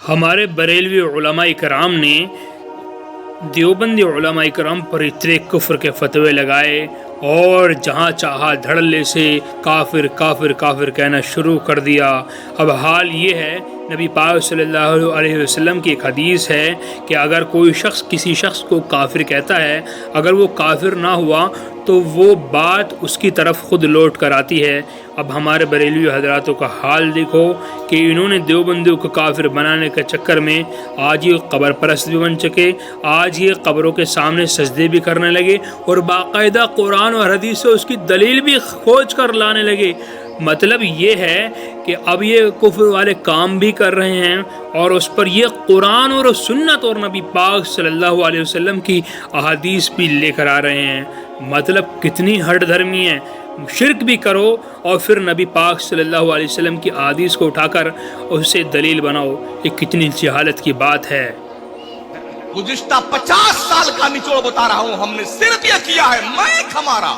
ہمارے بریلوی علماء کرام نے دیوبندی علماء کرام پر اتنے کفر کے فتوے لگائے اور جہاں چاہا دھڑلے سے کافر کافر کافر کہنا شروع کر دیا۔ اب حال یہ ہے، نبی پاک صلی اللہ علیہ وسلم کی ایک حدیث ہے کہ اگر کوئی شخص کسی شخص کو کافر کہتا ہے، اگر وہ کافر نہ ہوا تو وہ بات اس کی طرف خود لوٹ کر آتی ہے۔ اب ہمارے بریلوی حضراتوں کا حال دیکھو کہ انہوں نے دیوبندیوں کو کافر بنانے کے چکر میں آج یہ قبر پرست بھی بن چکے، آج یہ قبروں کے سامنے سجدے بھی کرنے لگے اور باقاعدہ قرآن اور حدیث سے اس کی دلیل بھی کھوج کر لانے لگے۔ مطلب یہ ہے کہ اب یہ کفر والے کام بھی کر رہے ہیں اور اس پر یہ قرآن اور سنت اور نبی پاک صلی اللہ علیہ وسلم کی احادیث بھی لے کر آ رہے ہیں۔ مطلب کتنی ہٹ دھرمی ہے، شرک بھی کرو اور پھر نبی پاک صلی اللہ علیہ وسلم کی احادیث کو اٹھا کر اسے دلیل بناؤ، یہ کتنی جہالت کی بات ہے۔ گزشتہ 50 سال کا نچوڑ بتا رہا ہوں، ہم نے صرف یہ کیا ہے، مائک ہمارا،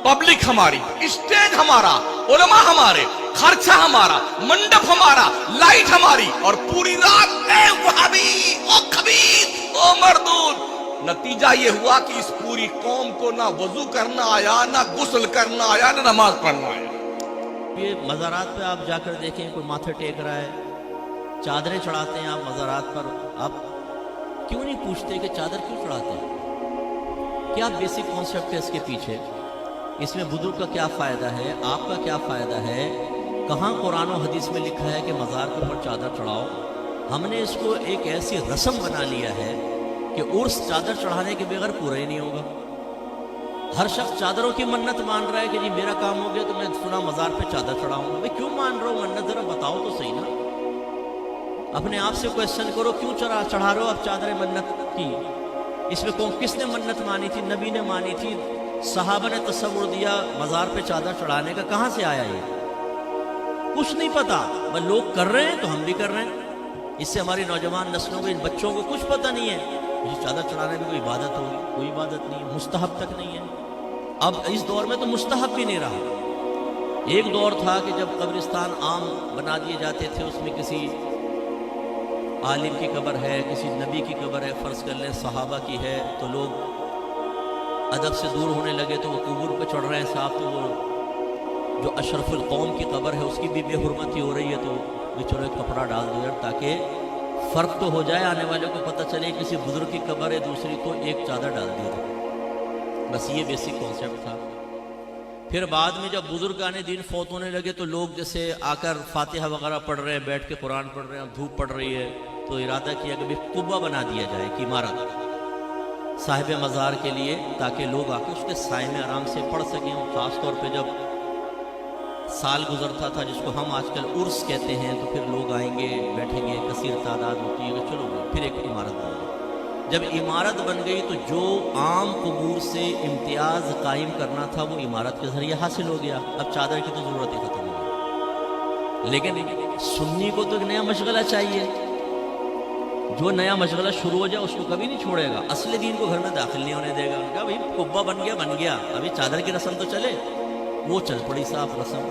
پبلک ہماری، اسٹیج ہمارا، علماء ہمارے، خرچہ ہمارا، منڈپ ہمارا، لائٹ ہماری، اور پوری رات اے وہابی، او خبیث، او مردود۔ نتیجہ یہ ہوا کہ اس پوری قوم کو نہ وضو کرنا آیا، نہ غسل کرنا آیا، نہ نماز پڑھنا آیا۔ یہ مزارات پہ آپ جا کر دیکھیں، کوئی ماتھے ٹیک رہا ہے، چادریں چڑھاتے ہیں آپ مزارات پر، آپ کیوں نہیں پوچھتے کہ چادر کیوں چڑھاتے ہیں؟ کیا بیسک کانسیپٹ ہے اس کے پیچھے؟ اس میں بزرگ کا کیا فائدہ ہے، آپ کا کیا فائدہ ہے؟ کہاں قرآن و حدیث میں لکھا ہے کہ مزار کے اوپر چادر چڑھاؤ؟ ہم نے اس کو ایک ایسی رسم بنا لیا ہے کہ عرس چادر چڑھانے کے بغیر پورا ہی نہیں ہوگا۔ ہر شخص چادروں کی منت مان رہا ہے کہ جی میرا کام ہو گیا تو میں سنا مزار پہ چادر چڑھاؤں گا۔ بھائی کیوں مان رہا ہو منت، ذرا بتاؤ تو صحیح نا۔ اپنے آپ سے کویسچن کرو، کیوں چڑھا رہے ہو آپ چادریں منت کی؟ اس میں کس نے منت مانی تھی؟ نبی نے مانی تھی، صحابہ نے تصور دیا مزار پہ چادر چڑھانے کا، کہاں سے آیا یہ؟ کچھ نہیں پتا، بس لوگ کر رہے ہیں تو ہم بھی کر رہے ہیں۔ اس سے ہماری نوجوان نسلوں کو، ان بچوں کو کچھ پتہ نہیں ہے یہ چادر چڑھانے میں کوئی عبادت ہوگی، کوئی عبادت نہیں ہے، مستحب تک نہیں ہے۔ اب اس دور میں تو مستحب بھی نہیں رہا۔ ایک دور تھا کہ جب قبرستان عام بنا دیے جاتے تھے، اس میں کسی عالم کی قبر ہے، کسی نبی کی قبر ہے، فرض کر لیں صحابہ کی ہے، تو لوگ ادب سے دور ہونے لگے تو وہ قبور پہ چڑھ رہے ہیں صاحب، تو وہ جو اشرف القوم کی قبر ہے اس کی بھی بے حرمتی ہو رہی ہے، تو بھی چلو ایک کپڑا ڈال دیا تاکہ فرق تو ہو جائے، آنے والوں کو پتہ چلے کسی بزرگ کی قبر ہے دوسری، تو ایک چادر ڈال دی تھی۔ بس یہ بیسک کانسیپٹ تھا۔ پھر بعد میں جب بزرگان دین فوت ہونے لگے تو لوگ جیسے آ کر فاتحہ وغیرہ پڑھ رہے ہیں، بیٹھ کے قرآن پڑھ رہے ہیں، دھوپ پڑ رہی ہے، تو ارادہ کیا کہ قبہ بنا دیا جائے، ایک عمارت صاحب مزار کے لیے، تاکہ لوگ آ کے اس کے سائے میں آرام سے پڑھ سکیں۔ خاص طور پہ جب سال گزرتا تھا جس کو ہم آج کل عرس کہتے ہیں، تو پھر لوگ آئیں گے، بیٹھیں گے، کثیر تعداد ہوتی ہے، چلو پھر ایک عمارت بن گئی۔ جب عمارت بن گئی تو جو عام قبور سے امتیاز قائم کرنا تھا وہ عمارت کے ذریعے حاصل ہو گیا، اب چادر کی تو ضرورت ہی ختم ہو گئی۔ لیکن سنی کو تو ایک نیا مشغلہ چاہیے، جو نیا مشغلہ شروع ہو جائے اس کو کبھی نہیں چھوڑے گا، اصل دین کو گھر میں داخل نہیں ہونے دے گا۔ کہا بھائی قبہ بن گیا، ابھی چادر کی رسم تو چلے، وہ چل پڑی صاف رسم۔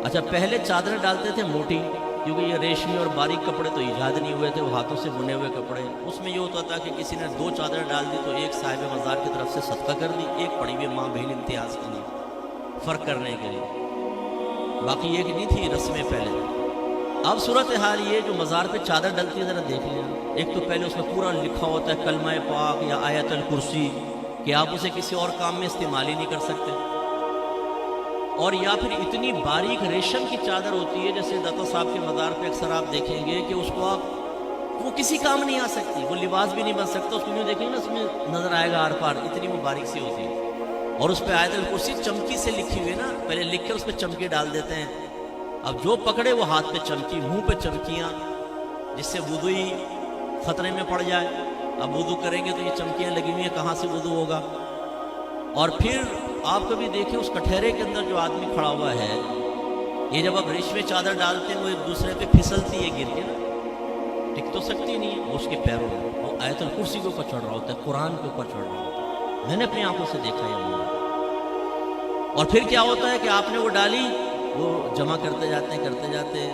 اچھا پہلے چادریں ڈالتے تھے موٹی، کیونکہ یہ ریشمی اور باریک کپڑے تو ایجاد نہیں ہوئے تھے، وہ ہاتھوں سے بنے ہوئے کپڑے، اس میں یہ ہوتا تھا کہ کسی نے 2 چادریں ڈال دی تو ایک صاحب مزار کی طرف سے صدقہ کر دی، ایک پڑی ہوئی ماں بہن امتیاز کے لیے، فرق کرنے کے لیے، باقی ایک نہیں تھی رسمیں پہلے۔ اب صورتحال یہ جو مزار پہ چادر ڈلتی ہے ذرا دیکھ لیں، ایک تو پہلے اس میں پورا لکھا ہوتا ہے کلمہ پاک یا آیت الکرسی، کہ آپ اسے کسی اور کام میں استعمال ہی نہیں کر سکتے، اور یا پھر اتنی باریک ریشم کی چادر ہوتی ہے، جیسے داتا صاحب کے مزار پہ اکثر آپ دیکھیں گے کہ اس کو آپ وہ کسی کام نہیں آ سکتی، وہ لباس بھی نہیں بن سکتا، اس کو نہیں دیکھیں گے نا اس میں نظر آئے گا آر پار، اتنی وہ باریک سی ہوتی ہے، اور اس پہ آیت الکرسی چمکی سے لکھی ہوئی ہے نا، پہلے لکھ کے اس پہ چمکی ڈال دیتے ہیں، اب جو پکڑے وہ ہاتھ پہ چمکی، منہ پہ چمکیاں، جس سے وضو ہی خطرے میں پڑ جائے۔ اب وضو کریں گے تو یہ چمکیاں لگی ہوئی ہیں، کہاں سے وضو ہوگا؟ اور پھر آپ کبھی دیکھیں اس کٹہرے کے اندر جو آدمی کھڑا ہوا ہے، یہ جب آپ ریشمی چادر ڈالتے ہیں وہ ایک دوسرے پہ پھسلتی ہے، گر کے نا ٹک تو سکتی نہیں ہے، وہ اس کے پیروں میں وہ آیت الکرسی کے اوپر چڑھ رہا ہوتا ہے، قرآن کے اوپر چڑھ رہا ہوتا ہے، میں نے اپنی آنکھوں سے دیکھا ہے۔ اور پھر کیا ہوتا ہے کہ آپ نے وہ ڈالی، وہ جمع کرتے جاتے ہیں،